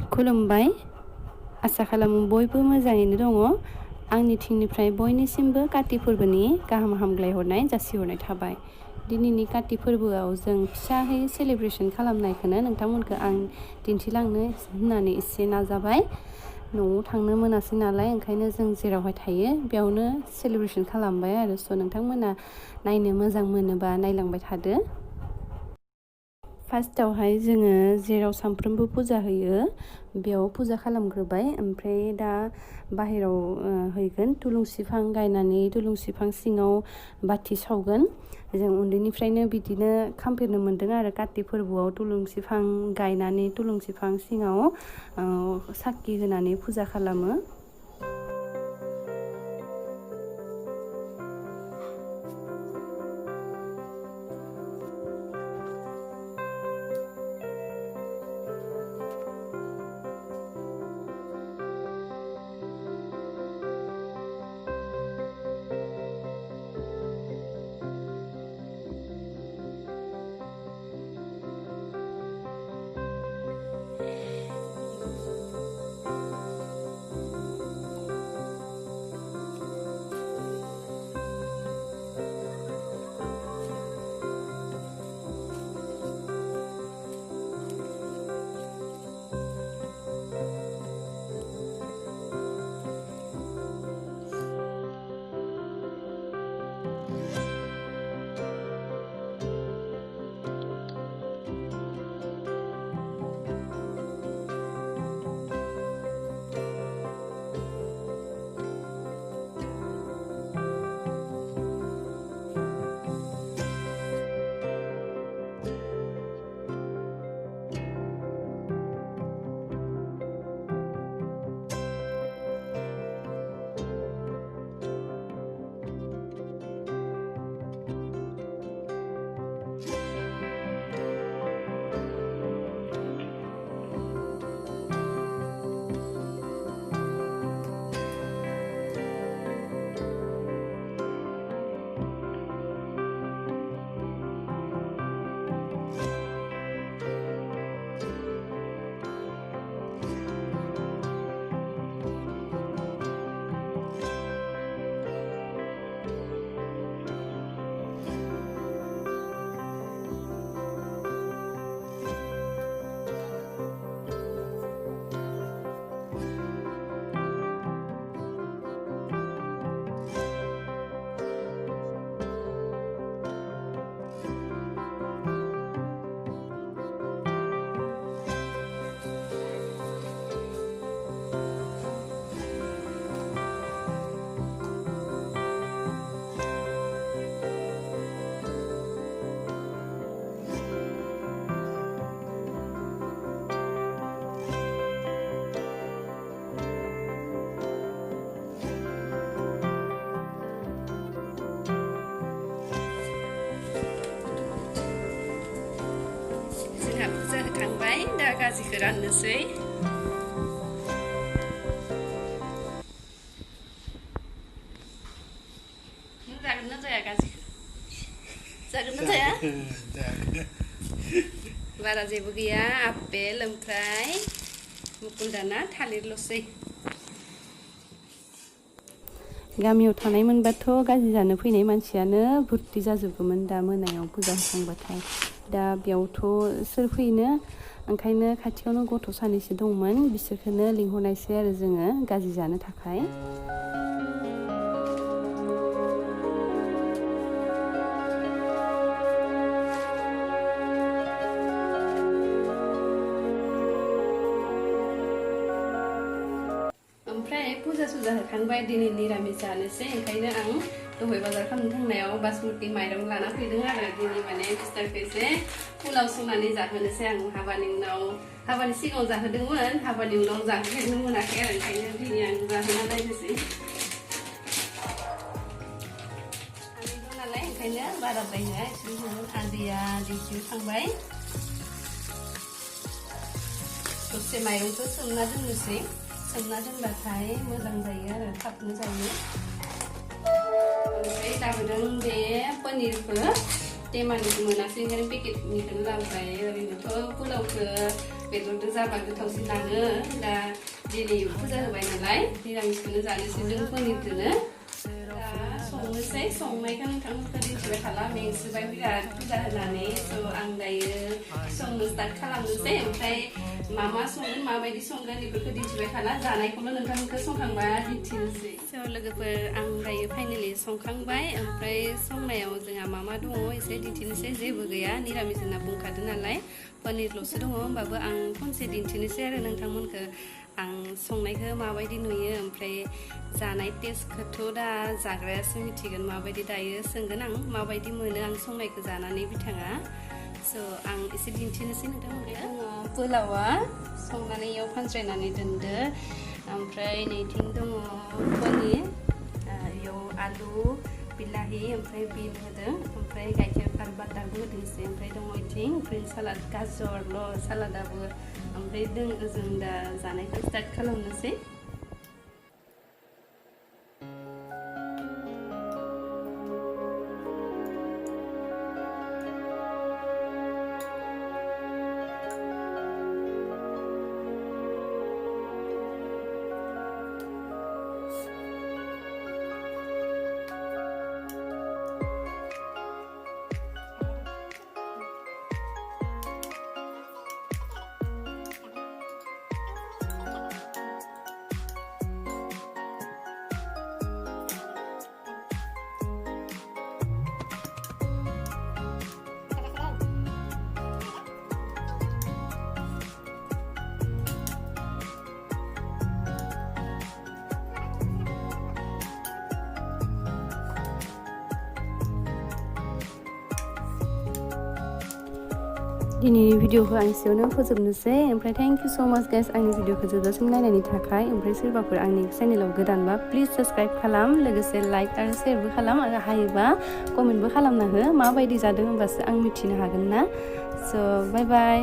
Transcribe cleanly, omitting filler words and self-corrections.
खुलुमबाय। आसा खालामो बयबो मोजाङैनो दङ। आंनिथिंनिफ्राय बयनिसिमबो काति फोरबोनि गाहाम हामग्लायहरनाय जासिहरनाय थाबाय। दिनैनि काति फोरबोआव जों फिसाहै सेलेब्रेसन खालामनायखौनो नोंथांमोनखौ आं दिन्थिलांनो होननानै एसे नाजाबाय। न'आव थांनो मोनासै नालाय ओंखायनो जों जेरावहाय थायो बेयावनो सेलेब्रेसन खालामबाय आरो। स' नोंथांमोना नायनो मोजां मोनोबा नायलांबाय थादो। फार्स्टआवहाय जोङो जेराव सानफ्रोमबो फुजा होयो बेयाव फुजा खालामग्रोबाय। ओमफ्राय दा बाहेराव हैगोन थुलुंसि बिफां गायनानै थुलुंसि बिफां सिङाव बाथि सावगोन। जों उन्दैनिफ्रायनो बिदिनो खालामफेरनो मोन्दों आरो काति फोरबोआव थुलुंसि बिफां गायनानै थुलुंसि बिफां सिङाव साखि होनानै फुजा खालामो। फुजा होखांबाय, दा गाजिखौ राननोसै। नों जागोन ना जाया गाजिखौ? जागोन ना जाया? बारा जेबो गैया, आपेल ओमफ्राय मुकुन्दाना थालिरल'सै। गामियाव थानाय मोनबाथ' गाजि जानो फैनाय मानसियानो भुर्ति जाजोबोमोन दा मोनायाव फुजा होखांबाथाय। दा बेयावथ' सोर फैनो, ओंखायनो खाथियावनो गथ' सानैसो दंमोन, बिसोरखौनो लिंहरनायसै आरो जोङो गाजि जानो थाखाय। ओमफ्राय फुजा होखांबाय, दिनै निरामिस जानोसै। ओंखायनो आं दहाय बाजार खालामनो थांनायाव बासमति माइरं लाना फैदों आरो। दिनै माने सिस्टारखौ एसे पुलाव संनानै जाहोनोसै आं। हाबानि सिगाङाव जाहोदोंमोन, हाबानि उनाव जाहोफेरनो मोनाखै आरो। ओंखायनो दिनै आं जाहोना नायनोसै। आंनिल' नालाय ओंखायनो बाराद्रायनो आदैया डिउटियाव थांबाय। दसे माइरंखौ सोमना दोननोसै। सोमना दोनबाथाय मोजां जायो आरो थाबनो जायो। ओमफ्राय लाबोदों बे पनिरखौ, टेमानिखौ मोनासै ओंखायनो पेकेटनिखौनो लाबोबाय। ओरैनोथ' पुलावखौ बेदरजों जाबा गोथावसिन नाङो दा दिनै फुजा होबाय नालाय निरामिसखौनो जानोसै जों पनिरजोंनो दा संनोसै संनायखौ नोंथांमोनखौ दिन्थिबाय थाला मेंसोबाय बिराद फुजा होनानै स' आं दायो संनो स्टार्ट खालामनोसै ओमफ्राय मा संगोन माबायदि संगोन बेफोरखौ दिन्थिबाय थाला जानायखौल' नोंथांमोनखौ संखांबा दिन्थिनोसै स' लोगोफोर आं दायो फाइनालि संखांबाय ओमफ्राय संनायाव जोंहा मा दङ एसे दिन्थिनोसै जेबो गैया निरामिस होनना बुंखादों नालाय पनिरल'सो दङ होमबाबो आं खनसे दिन्थिनोसै आरो नोंथांमोनखौ आं संनायखौ माबायदि नुयो ओमफ्राय जानाय टेस्टखौथ' दा जाग्रायासो मिथिगोन माबायदि दायो सोंगोन आं माबायदि मोनो आं संनायखौ जानानै बिथाङा स' आं एसे दिन्थिनोसै नोंथांमोनखौ पोलावा संनानै इयाव फानज्रायनानै दोनदो ओमफ्राय नैथिं दङ पनिर इयाव आलु बिलाहि ओमफ्राय बिन होदों ओमफ्राय गाइखेर आरो बाटारबो होदोंसै ओमफ्राय दङ इथिं ग्रिन सालाद गाजरल' सालादाबो ओमफ्राय जों दा जानायखौ स्टार्ट खालामनोसै दिनैनि भिडिअखौ आं एसेयावनो फोजोबनोसै ओमफ्राय थेंक इउ स' माच गाइस आंनि भिडिअखौ जोबजासिम नायनायनि थाखाय ओमफ्राय सोरबाफोर आंनि चेनेलाव गोदानबा प्लिज साबस्क्राइब खालाम लोगोसे लाइक आरो शेयारबो खालाम आरो हायोबा कमेन्टबो खालामना हो माबायदि जादों होनबासो आं मिथिनो हागोन ना स' बाय बाय